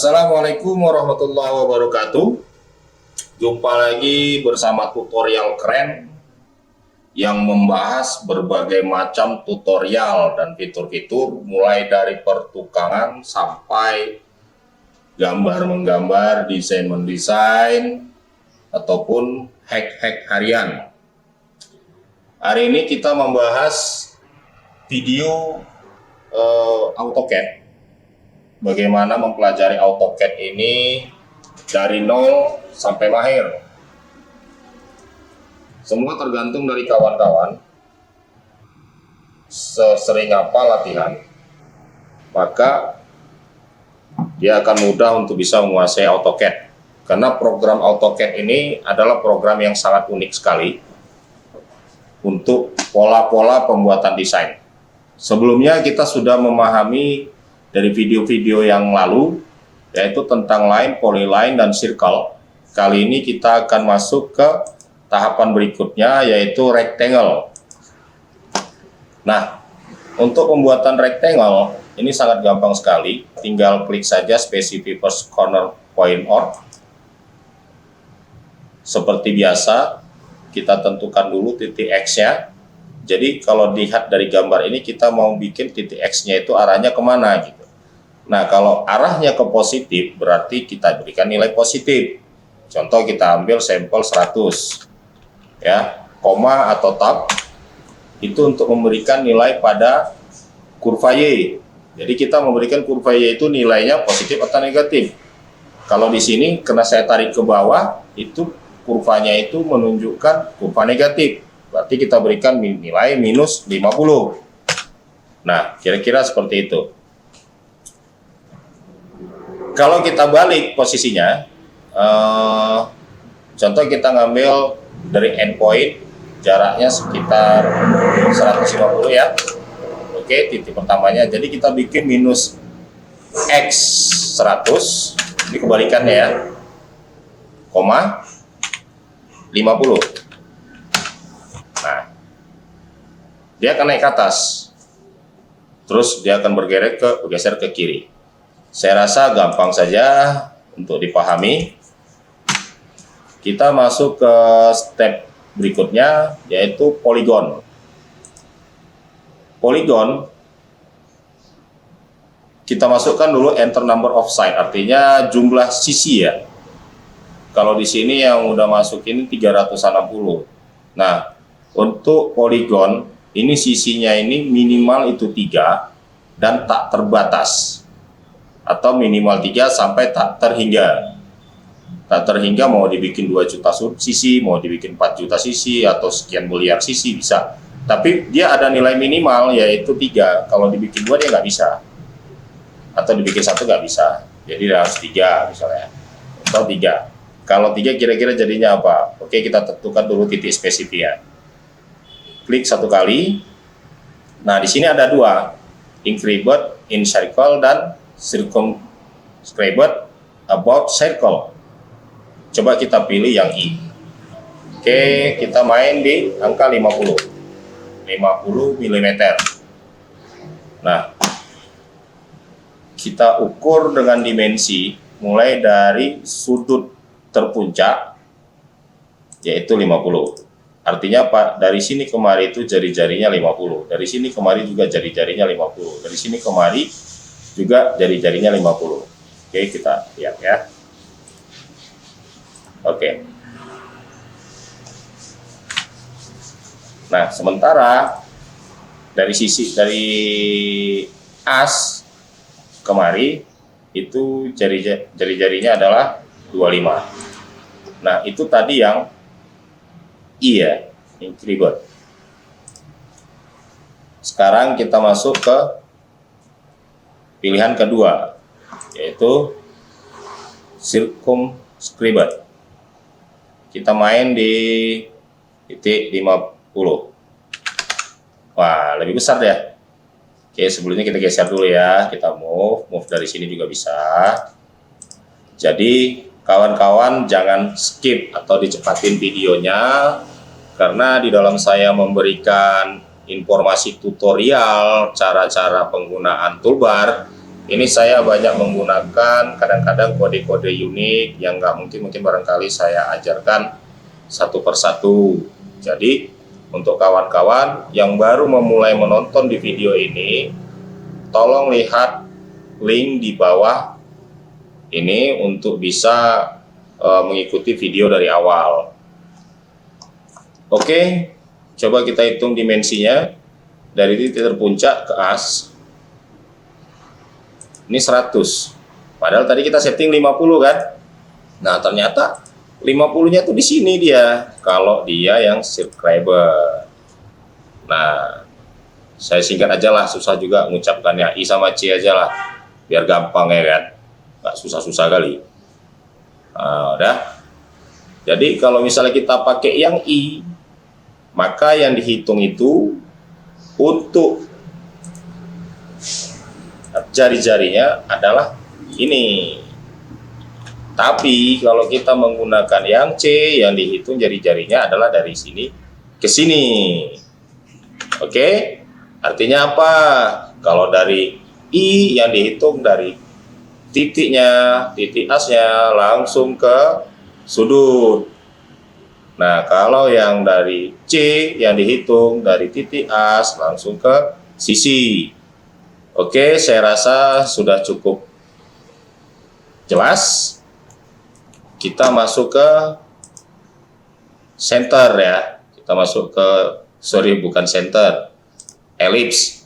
Assalamualaikum warahmatullahi wabarakatuh. Jumpa lagi bersama tutorial keren yang membahas berbagai macam tutorial dan fitur-fitur, mulai dari pertukangan sampai gambar menggambar, desain mendesain, ataupun hack-hack harian. Hari ini kita membahas video AutoCAD. Bagaimana mempelajari AutoCAD ini dari nol sampai mahir. Semua tergantung dari kawan-kawan sesering apa latihan, maka dia akan mudah untuk bisa menguasai AutoCAD. Karena program AutoCAD ini adalah program yang sangat unik sekali untuk pola-pola pembuatan desain. Sebelumnya kita sudah memahami dari video-video yang lalu, yaitu tentang line, polyline, dan circle. Kali ini kita akan masuk ke tahapan berikutnya, yaitu rectangle. Nah, untuk pembuatan rectangle ini sangat gampang sekali. Tinggal klik saja specify first corner point OR. Seperti biasa, kita tentukan dulu titik X-nya. Jadi kalau dilihat dari gambar ini, kita mau bikin titik X-nya itu arahnya kemana gitu. Nah, kalau arahnya ke positif, berarti kita berikan nilai positif. Contoh kita ambil sampel 100. Ya, koma atau tab itu untuk memberikan nilai pada kurva Y. Jadi kita memberikan kurva Y itu nilainya positif atau negatif. Kalau di sini karena saya tarik ke bawah, itu kurvanya itu menunjukkan kurva negatif. Berarti kita berikan nilai minus 50. Nah, kira-kira seperti itu. Kalau kita balik posisinya, contoh kita ngambil dari endpoint, jaraknya sekitar 150 ya. Oke, titik pertamanya. Jadi kita bikin minus X 100, ini kebalikannya ya, koma 50. Nah, dia akan naik ke atas, terus dia akan bergeser ke kiri. Saya rasa gampang saja untuk dipahami. Kita masuk ke step berikutnya, yaitu poligon. Poligon, kita masukkan dulu enter number of side, artinya jumlah sisi ya. Kalau di sini yang udah masuk ini 360. Nah, untuk poligon, ini sisinya ini minimal itu 3 dan tak terbatas. Atau minimal 3 sampai tak terhingga. Tak terhingga mau dibikin 2 juta sisi, mau dibikin 4 juta sisi, atau sekian miliar sisi bisa. Tapi dia ada nilai minimal yaitu 3. Kalau dibikin 2 dia nggak bisa. Atau dibikin 1 nggak bisa. Jadi harus 3 misalnya. Atau 3. Kalau 3 kira-kira jadinya apa? Oke, kita tentukan dulu titik spesifiknya. Klik 1 kali. Nah, di sini ada 2. Inscribed in circle dan circumscribed about circle. Coba kita pilih yang I. Oke, kita main di angka 50 mm. Nah, kita ukur dengan dimensi mulai dari sudut terpuncak, yaitu 50. Artinya Pak, dari sini kemari itu jari-jarinya 50. Dari sini kemari juga jari-jarinya 50. Dari sini kemari juga jari-jarinya 50. Oke, kita lihat ya. Oke. Nah, sementara dari as kemari itu jari-jarinya adalah 25. Nah, itu tadi yang I ya, inscribed. Sekarang kita masuk ke pilihan kedua, yaitu circumscribed. Kita main di titik 50. Wah, lebih besar ya. Oke, sebelumnya kita geser dulu ya. Kita move dari sini juga bisa. Jadi, kawan-kawan jangan skip atau dicepatin videonya, karena di dalam saya memberikan informasi tutorial cara-cara penggunaan toolbar Ini saya banyak menggunakan kadang-kadang kode-kode unik yang nggak mungkin barangkali saya ajarkan satu persatu. Jadi untuk kawan-kawan yang baru memulai menonton di video ini, tolong lihat link di bawah ini untuk bisa mengikuti video dari awal. Oke, coba kita hitung dimensinya dari titik terpuncak ke as. Ini 100. Padahal tadi kita setting 50 kan? Nah, ternyata 50-nya tuh di sini dia. Kalau dia yang subscriber. Nah, saya singkat aja lah, susah juga mengucapkannya. I sama C aja lah. Biar gampang ya kan? Nggak susah-susah kali. Nah, udah. Jadi kalau misalnya kita pakai yang I, maka yang dihitung itu untuk jari-jarinya adalah ini. Tapi kalau kita menggunakan yang C, yang dihitung jari-jarinya adalah dari sini ke sini. Oke? Artinya apa? Kalau dari I yang dihitung dari titiknya, titik asnya langsung ke sudut. Nah, kalau yang dari C yang dihitung dari titik as langsung ke sisi. Oke, saya rasa sudah cukup jelas. Kita masuk ke center ya. Kita masuk ke, bukan center, elips.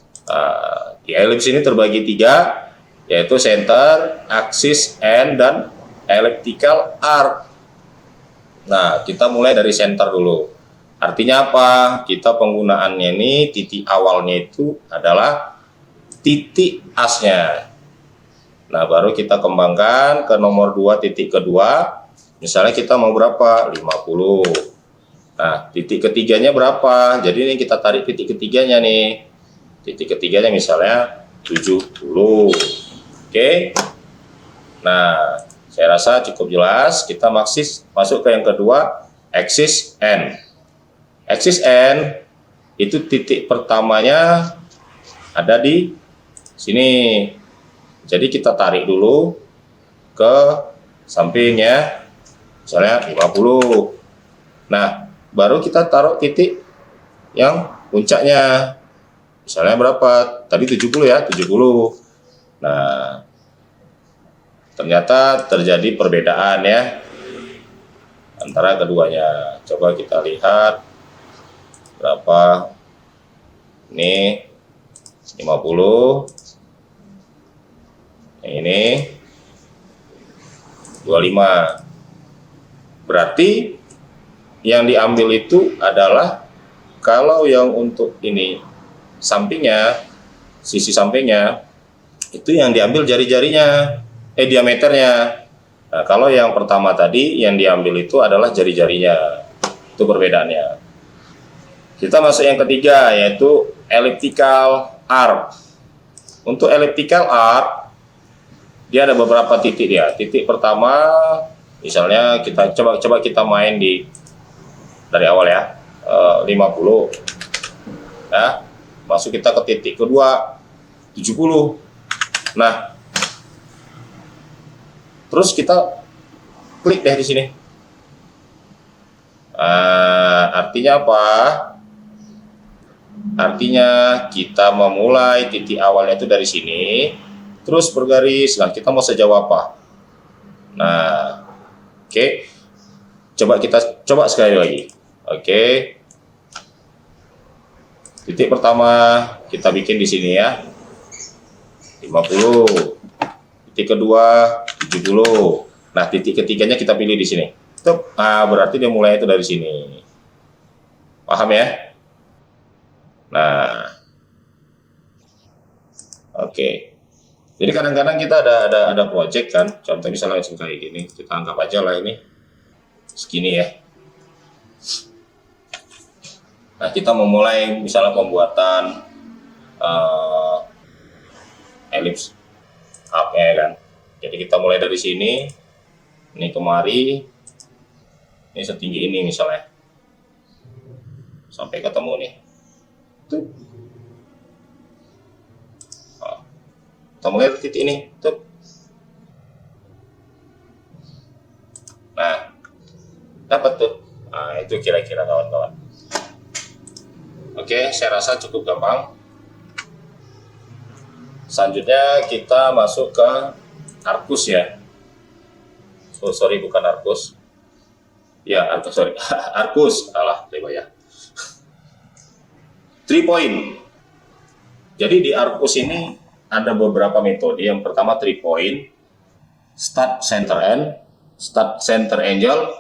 Di elips ini terbagi 3, yaitu center, axis, end, dan elliptical arc. Nah, kita mulai dari center dulu. Artinya apa? Kita penggunaannya ini, titik awalnya itu adalah titik asnya. Nah, baru kita kembangkan ke nomor 2, titik kedua. Misalnya kita mau berapa? 50. Nah, titik ketiganya berapa? Jadi ini kita tarik titik ketiganya nih. Titik ketiganya misalnya 70. Oke. Nah, saya rasa cukup jelas. Kita masuk ke yang kedua, axis N. Axis N itu titik pertamanya ada di sini. Jadi kita tarik dulu ke sampingnya, misalnya 50. Nah, baru kita taruh titik yang puncaknya. Misalnya berapa? Tadi 70 ya, 70. Nah, ternyata terjadi perbedaan ya antara keduanya. Coba kita lihat berapa. Ini 50. Ini 25. Berarti yang diambil itu adalah, kalau yang untuk ini sampingnya, sisi sampingnya, itu yang diambil jari-jarinya, diameternya. Nah, kalau yang pertama tadi yang diambil itu adalah jari-jarinya. Itu perbedaannya. Kita masuk yang ketiga, yaitu elliptical arc. Untuk elliptical arc, dia ada beberapa titik dia. Titik pertama, misalnya kita coba kita main dari awal ya, 50. Nah, masuk kita ke titik kedua, 70. Nah, terus kita klik deh di sini. Artinya apa? Artinya kita memulai titik awalnya itu dari sini, terus bergaris. Nah, kita mau sejauh apa? Nah, oke. Coba sekali lagi. Oke. Titik pertama kita bikin di sini ya. 50. Titik kedua 70. Nah, titik ketiganya kita pilih di sini. Berarti dia mulai itu dari sini. Paham ya? Nah. Oke. Jadi kadang-kadang kita ada project kan, contoh misalnya langsung kayak gini, kita anggap aja lah ini segini ya. Nah, kita memulai misalnya pembuatan elips up-nya kan. Jadi kita mulai dari sini, ini kemari, ini setinggi ini misalnya, sampai ketemu nih. Kita mulai dari titik ini. Tuh. Nah, dapat tuh. Nah, itu kira-kira kawan-kawan. Oke, saya rasa cukup gampang. Selanjutnya kita masuk ke Arcus ya. Oh, sorry, bukan Arcus. Ya, Arcus, sorry. Arcus, alah, ya. 3 point. Jadi di Arcus ini ada beberapa metode. Yang pertama 3 point, start center end, start center angle,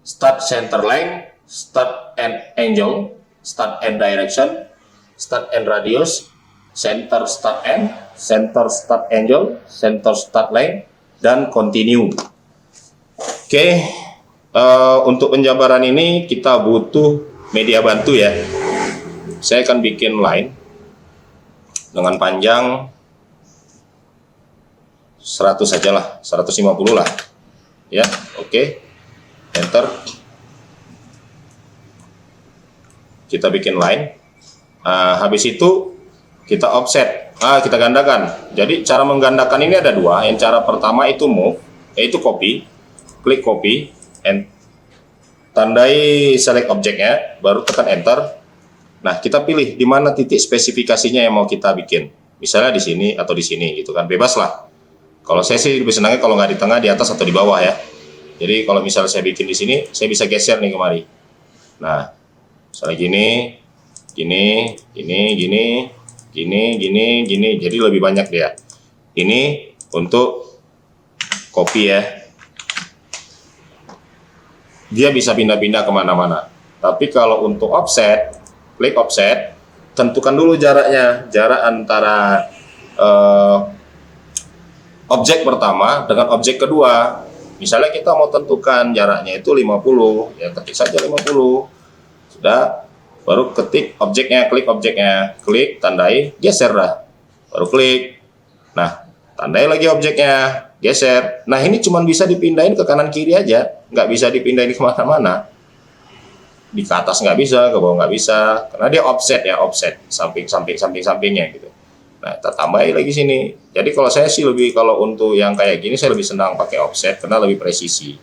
start center length, start end angle, start end direction, start end radius, center start end, center start angle, center start length, dan continue. Oke, untuk penjabaran ini kita butuh media bantu ya. Saya akan bikin line dengan panjang 100 saja lah, 150 lah ya. Oke, enter. Kita bikin line. Habis itu kita offset, kita gandakan. Jadi cara menggandakan ini ada dua. Yang cara pertama itu move, yaitu copy, klik copy, and tandai select objeknya, baru tekan enter. Nah, kita pilih di mana titik spesifikasinya yang mau kita bikin. Misalnya di sini atau di sini gitu kan, bebas lah. Kalau saya sih lebih senangnya kalau nggak di tengah, di atas atau di bawah ya. Jadi kalau misalnya saya bikin di sini, saya bisa geser nih kemari. Nah, misalnya gini, gini. Jadi lebih banyak dia. Ini untuk copy ya. Dia bisa pindah-pindah kemana-mana. Tapi kalau untuk offset, klik offset, tentukan dulu jaraknya. Jarak antara objek pertama dengan objek kedua. Misalnya kita mau tentukan jaraknya itu 50, ya ketik saja 50. Sudah, baru ketik objeknya, klik, tandai, geser dah. Baru klik. Nah, tandai lagi objeknya, geser. Nah, ini cuma bisa dipindahin ke kanan kiri aja, nggak bisa dipindahin kemana-mana. Di ke atas nggak bisa, ke bawah nggak bisa, karena dia offset ya, offset sampingnya gitu. Nah, kita tambahin lagi sini. Jadi kalau saya sih lebih, kalau untuk yang kayak gini saya lebih senang pakai offset karena lebih presisi.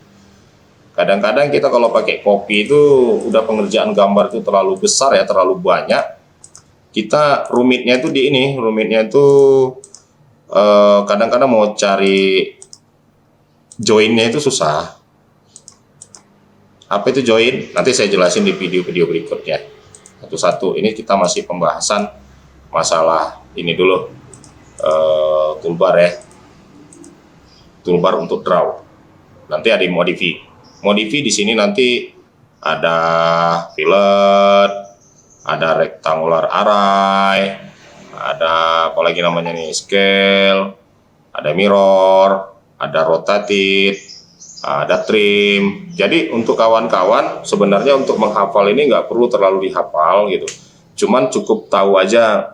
Kadang-kadang kita kalau pakai copy itu udah pengerjaan gambar itu terlalu besar ya, terlalu banyak. Kita rumitnya itu di ini, kadang-kadang mau cari joinnya itu susah. Apa itu join? Nanti saya jelasin di video-video berikutnya. Satu-satu. Ini kita masih pembahasan masalah ini dulu, toolbar ya. Toolbar untuk draw. Nanti ada modify. Modify di sini nanti ada fillet, ada rectangular array, ada apa lagi namanya nih, scale, ada mirror, ada rotated, ada trim. Jadi untuk kawan-kawan sebenarnya untuk menghafal ini nggak perlu terlalu dihafal gitu. Cuman cukup tahu aja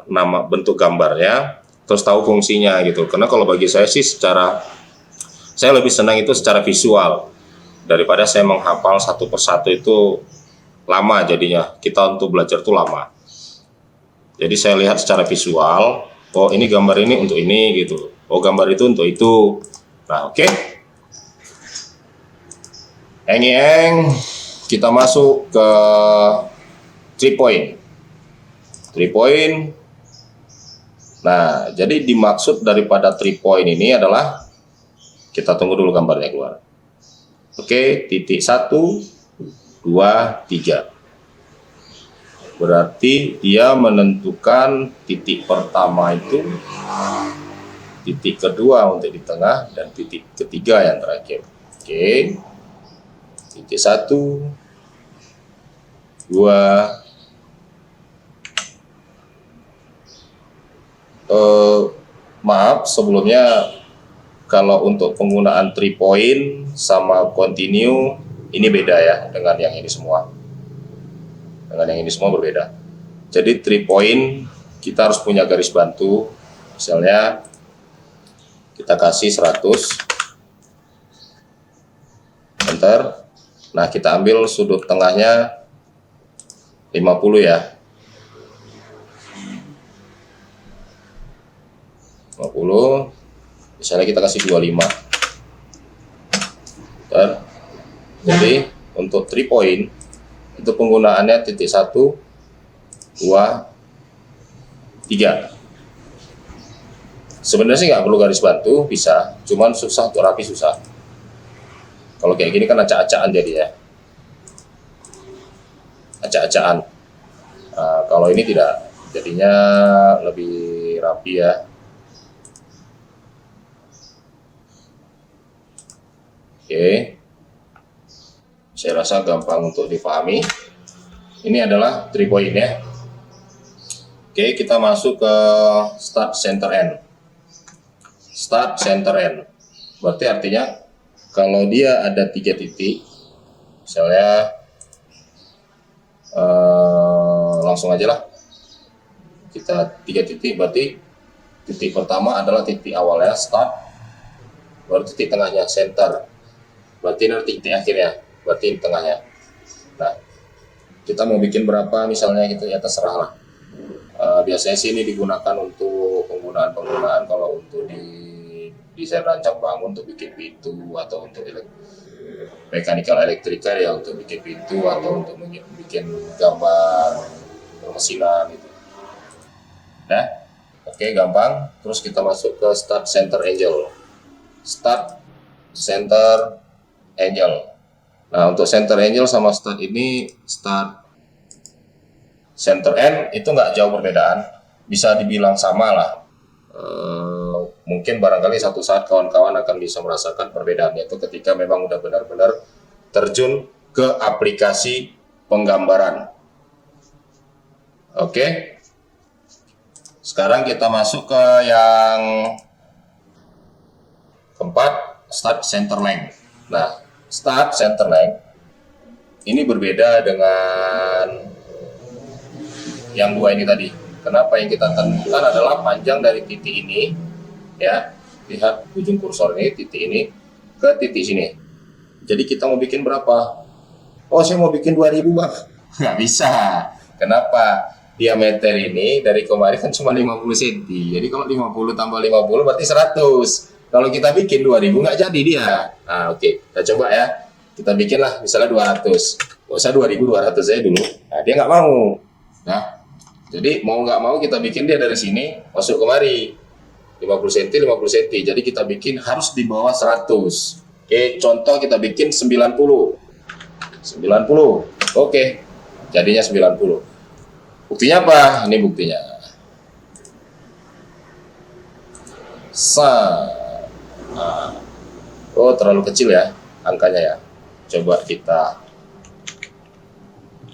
nama bentuk gambarnya, terus tahu fungsinya gitu. Karena kalau bagi saya sih saya lebih senang itu secara visual daripada saya menghafal satu persatu, itu lama jadinya. Kita untuk belajar tuh lama. Jadi saya lihat secara visual, oh ini gambar ini untuk ini gitu. Oh gambar itu untuk itu. Nah, oke. Kita masuk ke 3 point. 3 point. Nah, jadi dimaksud daripada 3 point ini adalah, kita tunggu dulu gambarnya keluar. Oke, titik 1, 2, 3. Berarti dia menentukan titik pertama itu, titik kedua untuk di tengah, dan titik ketiga yang terakhir. Oke, titik 1, 2. Maaf sebelumnya, kalau untuk penggunaan 3 point sama continue ini beda ya dengan yang ini semua. Dengan yang ini semua berbeda. Jadi 3 point kita harus punya garis bantu. Misalnya kita kasih 100, enter. Nah, kita ambil sudut tengahnya 50 ya. 50. Misalnya kita kasih 25. Jadi untuk 3 point itu penggunaannya titik 1, 2, 3. Sebenarnya sih nggak perlu garis bantu, bisa, cuman susah untuk rapi, susah. Kalau kayak gini kan acak-acakan jadi ya, acak-acakan. Kalau ini tidak, jadinya lebih rapi ya. Oke, saya rasa gampang untuk dipahami. Ini adalah 3 point ya. Oke, kita masuk ke start center end. Start center end berarti artinya kalau dia ada 3 titik, misalnya langsung aja lah, kita 3 titik, berarti titik pertama adalah titik awalnya start, baru titik tengahnya center, berarti ini titik akhirnya, berarti ini tengahnya. Nah, kita mau bikin berapa misalnya gitu ya, terserah lah. Biasanya sih ini digunakan untuk penggunaan kalau untuk di desain rancang bangun, untuk bikin pintu atau untuk mechanical elektrikal ya, untuk bikin pintu atau untuk bikin gambar permesinan itu. Nah, oke, gampang. Terus kita masuk ke start center angle. Start center angle. Nah, untuk center angle sama start ini, start center end itu nggak jauh perbedaan, bisa dibilang sama lah. Mungkin barangkali satu saat kawan-kawan akan bisa merasakan perbedaannya itu ketika memang udah benar-benar terjun ke aplikasi penggambaran. Oke, sekarang kita masuk ke yang keempat, start center length. Nah, start center length ini berbeda dengan yang 2 ini tadi. Kenapa? Yang kita tentukan adalah panjang dari titik ini ya, lihat ujung kursor ini, titik ini ke titik sini. Jadi kita mau bikin berapa? Oh, saya mau bikin 2000 bang. Nggak bisa. Kenapa? Diameter ini dari kemarin kan cuma 50 cm. Jadi kalau 50 tambah 50 berarti 100. Kalau kita bikin 2000 nggak jadi dia. Nah, oke. Kita coba ya. Kita bikinlah misalnya 200. Nggak usah 2200 aja dulu. Nah, dia nggak mau. Nah, jadi mau nggak mau kita bikin dia dari sini masuk kemari 50 cm 50 cm. Jadi kita bikin harus di bawah 100. Oke, contoh kita bikin 90. Oke. Jadinya 90. Buktinya apa? Ini buktinya. Oh, terlalu kecil ya angkanya ya. Coba kita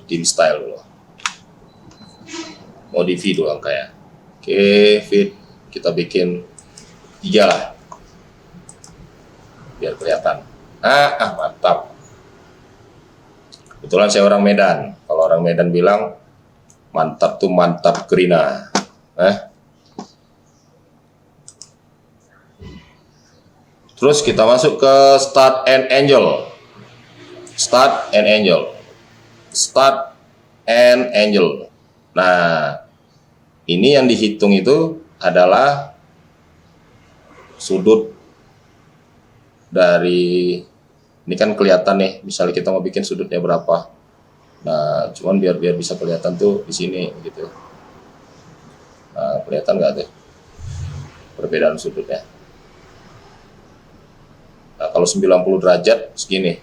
dim style dulu. Modify dulu angkanya. Oke, fit kita bikin 3 lah biar kelihatan. Mantap. Kebetulan saya orang Medan. Kalau orang Medan bilang mantap tuh mantap Krina. Terus kita masuk ke start and angle. Start and angle. Start and angle. Nah, ini yang dihitung itu adalah sudut dari, ini kan kelihatan nih, misalnya kita mau bikin sudutnya berapa. Nah, cuman biar bisa kelihatan tuh di sini gitu. Nah, kelihatan nggak tuh perbedaan sudutnya? Nah, kalau 90 derajat segini.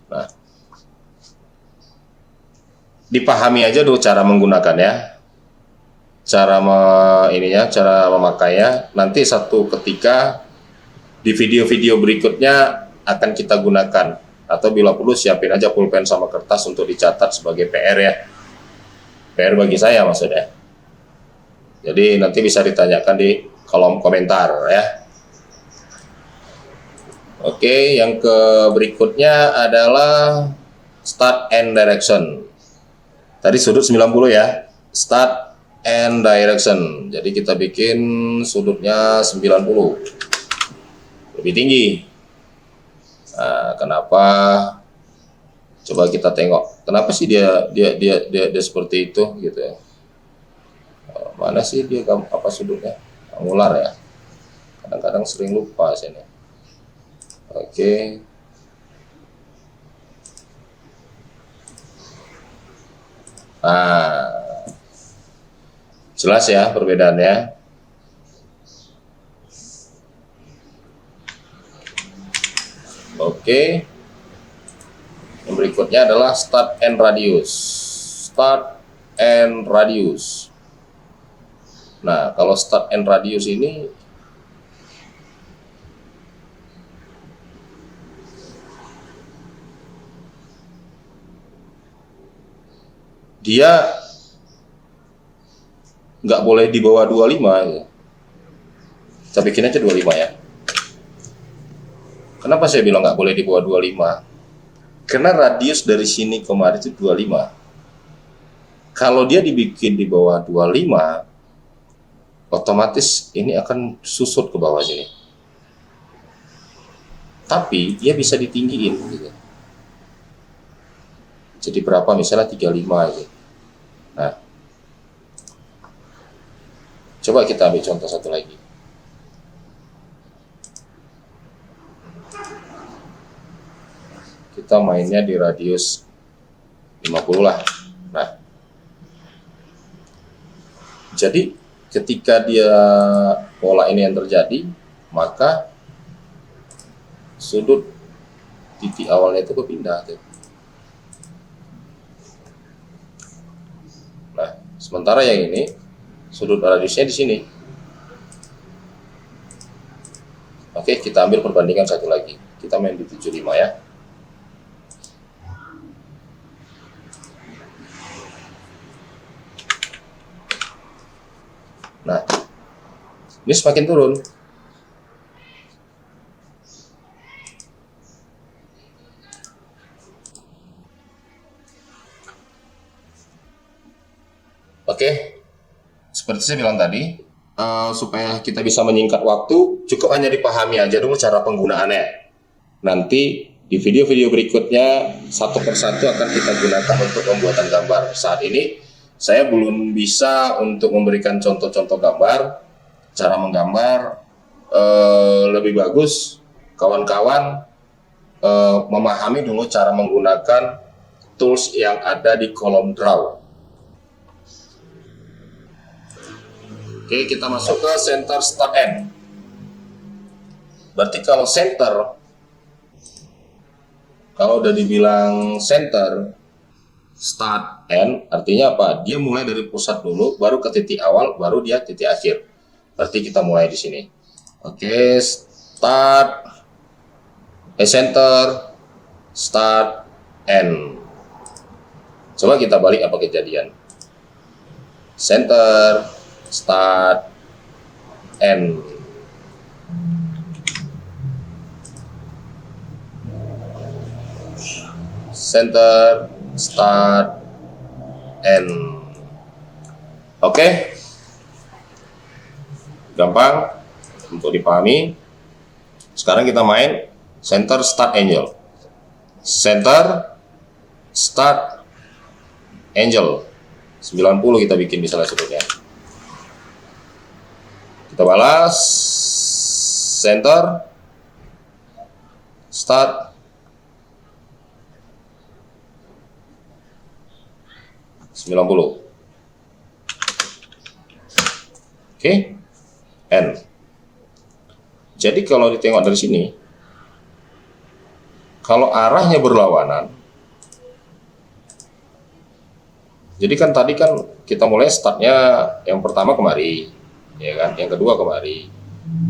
Nah, dipahami aja dulu cara menggunakannya, cara memakainya. Nanti satu ketika di video-video berikutnya akan kita gunakan, atau bila perlu siapin aja pulpen sama kertas untuk dicatat sebagai PR ya. PR bagi saya maksudnya. Jadi nanti bisa ditanyakan di kolom komentar ya. Oke, yang berikutnya adalah start and direction. Tadi sudut 90 ya. Start and direction. Jadi kita bikin sudutnya 90. Lebih tinggi. Nah, kenapa Coba kita tengok, kenapa sih dia seperti itu gitu ya. Mana sih dia apa sudutnya? Angular ya. Kadang-kadang sering lupa sini. Oke. Nah, jelas ya perbedaannya. Oke. Yang berikutnya adalah start and radius. Start and radius. Nah, kalau start and radius ini dia nggak boleh di bawah 25 ya. Kita bikin aja 25 ya. Kenapa saya bilang nggak boleh di bawah 25? Karena radius dari sini kemari itu 25. Kalau dia dibikin di bawah 25, otomatis ini akan susut ke bawah sini. Tapi dia bisa ditinggiin gitu. Jadi berapa, misalnya 35 gitu. Nah, coba kita ambil contoh satu lagi. Kita mainnya di radius 50 lah. Nah, jadi ketika dia pola ini yang terjadi, maka sudut titik awalnya itu berpindah tuh. Nah, sementara yang ini sudut radiusnya di sini. Oke, kita ambil perbandingan satu lagi. Kita main di 75 ya. Nah, ini semakin turun. Oke, seperti saya bilang tadi, supaya kita bisa menyingkat waktu, cukup hanya dipahami aja dulu cara penggunaannya. Nanti di video-video berikutnya satu persatu akan kita gunakan untuk pembuatan gambar. Saat ini saya belum bisa untuk memberikan contoh-contoh gambar, cara menggambar. Lebih bagus kawan-kawan memahami dulu cara menggunakan tools yang ada di kolom draw. Oke, kita masuk ke center start end. Berarti kalau center, kalau udah dibilang center start end, artinya apa? Dia mulai dari pusat dulu, baru ke titik awal, baru dia titik akhir. Berarti kita mulai di sini. Oke, center, start, end. Coba kita balik apa kejadian. Center, start, end. Center, start, end. Oke, gampang untuk dipahami. Sekarang kita main center, start, angel. Center, start, angel. 90 kita bikin misalnya sebutnya. Kita balas center, start, (90). Oke, end. Jadi kalau ditengok dari sini, kalau arahnya berlawanan, jadi kan tadi kan kita mulai startnya yang pertama kemari, ya kan, yang kedua kemari,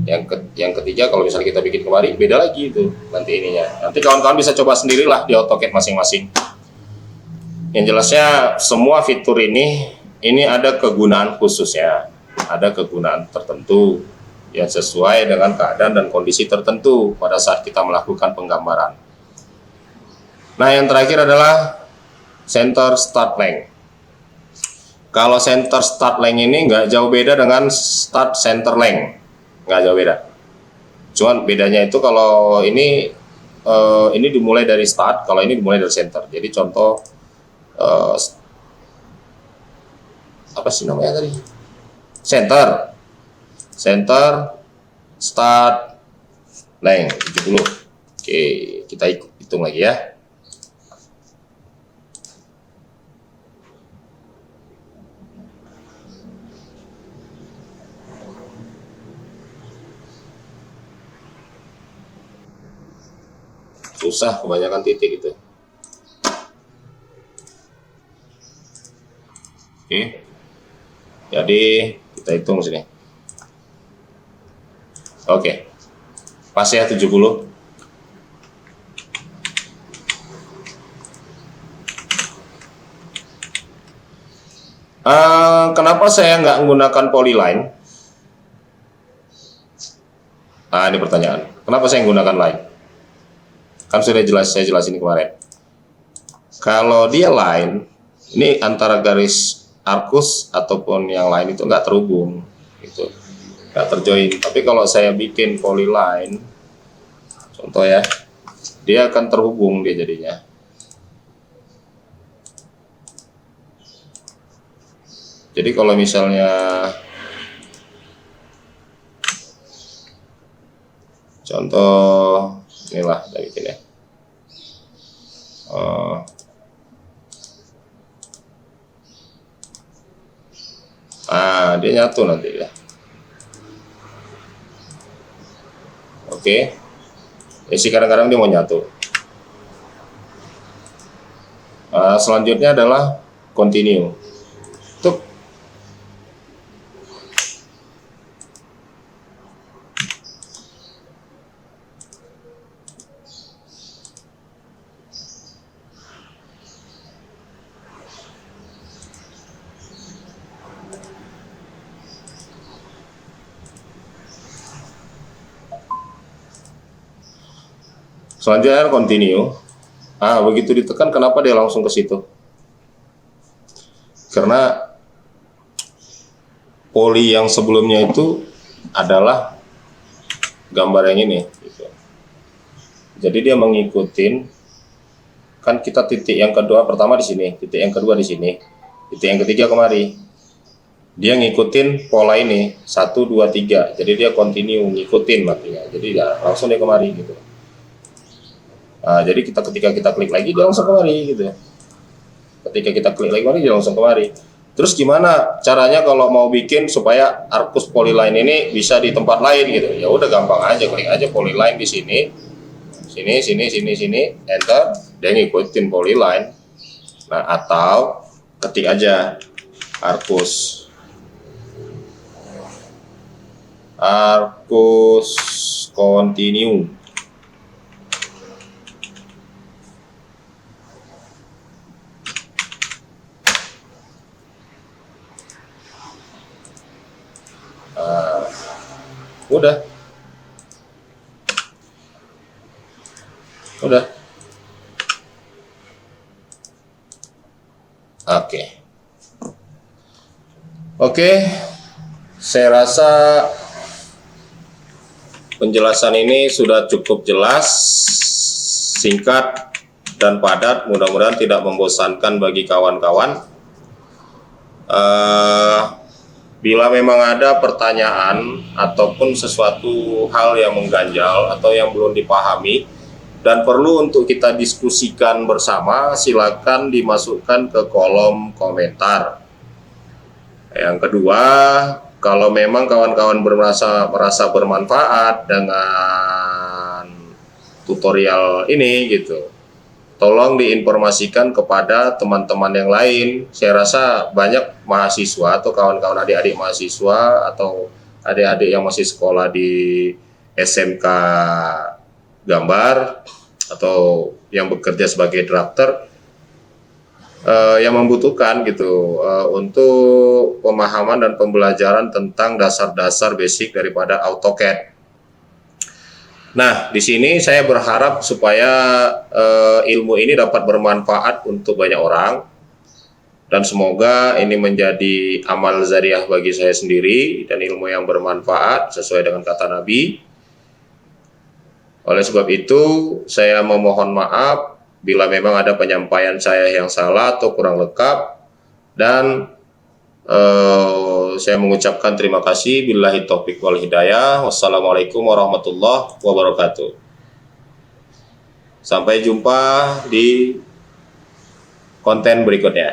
yang ketiga kalau misalnya kita bikin kemari beda lagi itu nanti ininya. Nanti kawan-kawan bisa coba sendirilah di AutoCAD masing-masing. Yang jelasnya semua fitur ini ada kegunaan khususnya, ada kegunaan tertentu yang sesuai dengan keadaan dan kondisi tertentu pada saat kita melakukan penggambaran. Nah, yang terakhir adalah center start length. Kalau center start length ini nggak jauh beda dengan start center length, nggak jauh beda. Cuman bedanya itu kalau ini ini dimulai dari start, kalau ini dimulai dari center. Jadi contoh apa sih namanya tadi? Center, start, length 70. Oke, kita hitung lagi ya. Susah kebanyakan titik itu. Oke. Jadi kita hitung sini. Oke. Pas ya 70. Kenapa saya nggak menggunakan polyline? Nah, ini pertanyaan. Kenapa saya menggunakan line? Kan sudah saya jelasin kemarin. Kalau dia line, ini antara garis arcus ataupun yang lain itu nggak terhubung, gitu, nggak terjoin. Tapi kalau saya bikin polyline, contoh ya, dia akan terhubung dia jadinya. Jadi kalau misalnya contoh inilah kita bikin ya. Dia nyatu nanti ya. Oke. Isi kadang-kadang dia mau nyatu. Selanjutnya adalah continue. Tuh. Selanjutnya continue. Begitu ditekan, kenapa dia langsung ke situ? Karena poli yang sebelumnya itu adalah gambar yang ini. Gitu. Jadi dia mengikutin, kan kita titik yang kedua pertama di sini, titik yang kedua di sini, titik yang ketiga kemari. Dia ngikutin pola ini 1, 2, 3. Jadi dia continue ngikutin artinya. Jadi ya langsung dia kemari gitu. Jadi ketika kita klik lagi dia langsung kemari gitu. Ketika kita klik lagi dia langsung kemari. Terus gimana caranya kalau mau bikin supaya arcus polyline ini bisa di tempat lain gitu? Ya udah gampang aja, klik aja polyline di sini, sini, enter, dia ngikutin polyline. Nah, atau ketik aja arcus continue. Udah. Oke. Saya rasa penjelasan ini sudah cukup jelas, singkat dan padat. Mudah-mudahan tidak membosankan bagi kawan-kawan. Bila memang ada pertanyaan ataupun sesuatu hal yang mengganjal atau yang belum dipahami dan perlu untuk kita diskusikan bersama, silakan dimasukkan ke kolom komentar. Yang kedua, kalau memang kawan-kawan merasa bermanfaat dengan tutorial ini gitu, tolong diinformasikan kepada teman-teman yang lain. Saya rasa banyak mahasiswa atau kawan-kawan adik-adik mahasiswa atau adik-adik yang masih sekolah di SMK gambar atau yang bekerja sebagai drafter yang membutuhkan gitu untuk pemahaman dan pembelajaran tentang dasar-dasar basic daripada AutoCAD. Nah, di sini saya berharap supaya ilmu ini dapat bermanfaat untuk banyak orang dan semoga ini menjadi amal zariah bagi saya sendiri dan ilmu yang bermanfaat sesuai dengan kata Nabi. Oleh sebab itu, saya memohon maaf bila memang ada penyampaian saya yang salah atau kurang lengkap, dan saya mengucapkan terima kasih. Billahi taufiq wal hidayah. Wassalamualaikum warahmatullahi wabarakatuh. Sampai jumpa di konten berikutnya.